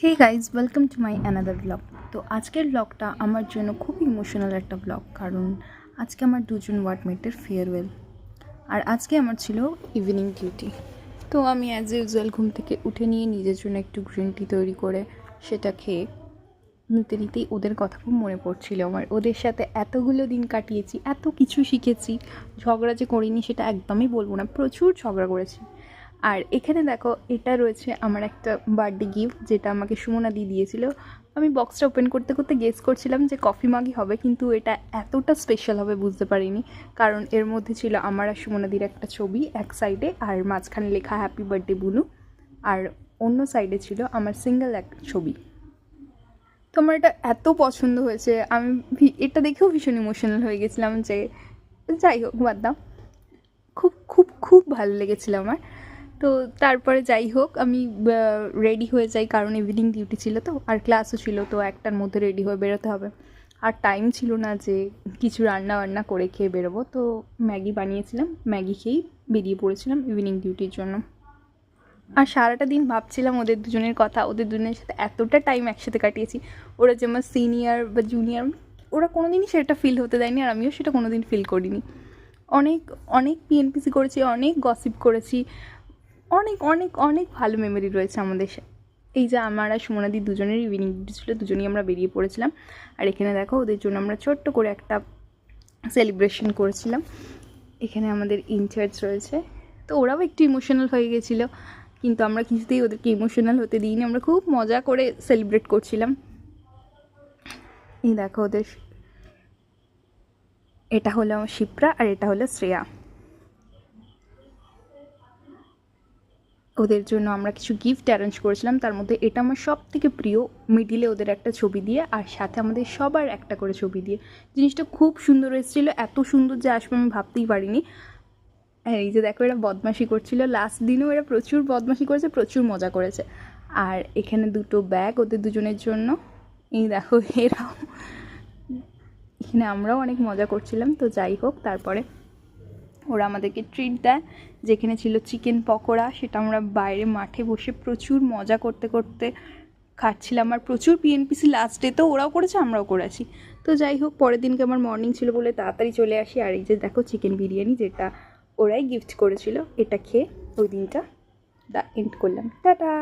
Hey guys, welcome to my another vlog. তো আজকের ব্লগটা আমার জন্য খুব ইমোশনাল একটা ব্লগ, কারণ আজকে আমার দুজন ওয়ার্ডমেটের ফেয়ারওয়েল, আর আজকে আমার ছিল ইভিনিং ডিউটি। তো আমি অ্যাজ ইউজুয়াল ঘুম থেকে উঠে নিয়ে নিজের জন্য একটু গ্রিন টি তৈরি করে সেটা খেয়ে নিতে নিতেই ওদের কথা খুব মনে পড়ছিল আমার। ওদের সাথে এতগুলো দিন কাটিয়েছি, এত কিছু শিখেছি। ঝগড়া যে করিনি সেটা একদমই বলবো না, প্রচুর ঝগড়া করেছি। আর এখানে দেখো, এটা রয়েছে আমার একটা বার্থডে গিফট, যেটা আমাকে সুমনাদি দিয়েছিল। আমি বক্সটা ওপেন করতে করতে গেস করছিলাম যে কফি মাগই হবে, কিন্তু এটা এতটা স্পেশাল হবে বুঝতে পারিনি, কারণ এর মধ্যে ছিল আমার আর সুমনাদির একটা ছবি এক সাইডে, আর মাঝখানে লেখা হ্যাপি বার্থডে বুনু, আর অন্য সাইডে ছিল আমার সিঙ্গেল একটা ছবি। তো আমার এটা এত পছন্দ হয়েছে, আমি এটা দেখেও ভীষণ ইমোশনাল হয়ে গেছিলাম। যে যাই হোক, বাদ দাও, খুব খুব খুব ভালো লেগেছিলো আমার। তো তারপরে যাই হোক, আমি রেডি হয়ে যাই, কারণ ইভিনিং ডিউটি ছিল তো, আর ক্লাসও ছিল, তো একটার মধ্যে রেডি হয়ে বেরোতে হবে। আর টাইম ছিল না যে কিছু রান্না বান্না করে খেয়ে বেরোবো, তো ম্যাগি বানিয়েছিলাম, ম্যাগি খেয়েই বেরিয়ে পড়েছিলাম ইভিনিং ডিউটির জন্য। আর সারাটা দিন ভাবছিলাম ওদের দুজনের কথা, ওদের দুজনের সাথে এতটা টাইম একসাথে কাটিয়েছি। ওরা যে আমার সিনিয়র বা জুনিয়র, ওরা কোনো দিনই সেটা ফিল হতে দেয়নি, আর আমিও সেটা কোনো দিন ফিল করিনি। অনেক অনেক পিএনপিসি করেছি, অনেক গসিপ করেছি, অনেক অনেক অনেক ভালো মেমোরি রয়েছে আমাদের। এই যে আমার আর সুমনাদি দুজনের ইভিনিং ডিউটি ছিল, দুজনেই আমরা বেরিয়ে পড়েছিলাম। আর এখানে দেখো, ওদের জন্য আমরা ছোট্ট করে একটা সেলিব্রেশন করেছিলাম। এখানে আমাদের ইনচার্জ রয়েছে, তো ওরাও একটু ইমোশনাল হয়ে গেছিলো, কিন্তু আমরা কিছুতেই ওদেরকে ইমোশনাল হতে দিইনি, আমরা খুব মজা করে সেলিব্রেট করছিলাম। এই দেখো, ওদের এটা হলো আমার শিপ্রা, আর এটা হলো শ্রেয়া। ওদের জন্য আমরা কিছু গিফট অ্যারেঞ্জ করেছিলাম, তার মধ্যে এটা আমার সব থেকে প্রিয়, মিডিলে ওদের একটা ছবি দিয়ে, আর সাথে আমাদের সবার একটা করে ছবি দিয়ে। জিনিসটা খুব সুন্দর এসেছিলো, এত সুন্দর যে আসবে আমি ভাবতেই পারিনি। এই যে দেখো, এরা বদমাশি করছিল, লাস্ট দিনেও এরা প্রচুর বদমাশি করেছে, প্রচুর মজা করেছে। আর এখানে দুটো ব্যাগ ওদের দুজনের জন্য। এই দেখো, এরাও, এখানে আমরাও অনেক মজা করছিলাম। তো যাই হোক, তারপরে ওরা আমাদেরকে ট্রিট দেয়, যেখানে ছিল চিকেন পকোড়া, সেটা আমরা বাইরে মাঠে বসে প্রচুর মজা করতে করতে খাচ্ছিলাম। আর প্রচুর পিএনপিসি লাস্ট ডেতেও ওরাও করেছে, আমরাও করেছি। তো যাই হোক, পরের দিনকে আমার মর্নিং ছিল বলে তাড়াতাড়ি চলে আসি। আর এই যে দেখো, চিকেন বিরিয়ানি, যেটা ওরাই গিফট করেছিল, এটা খেয়ে ওই দিনটা এন্ড করলাম। টাটা।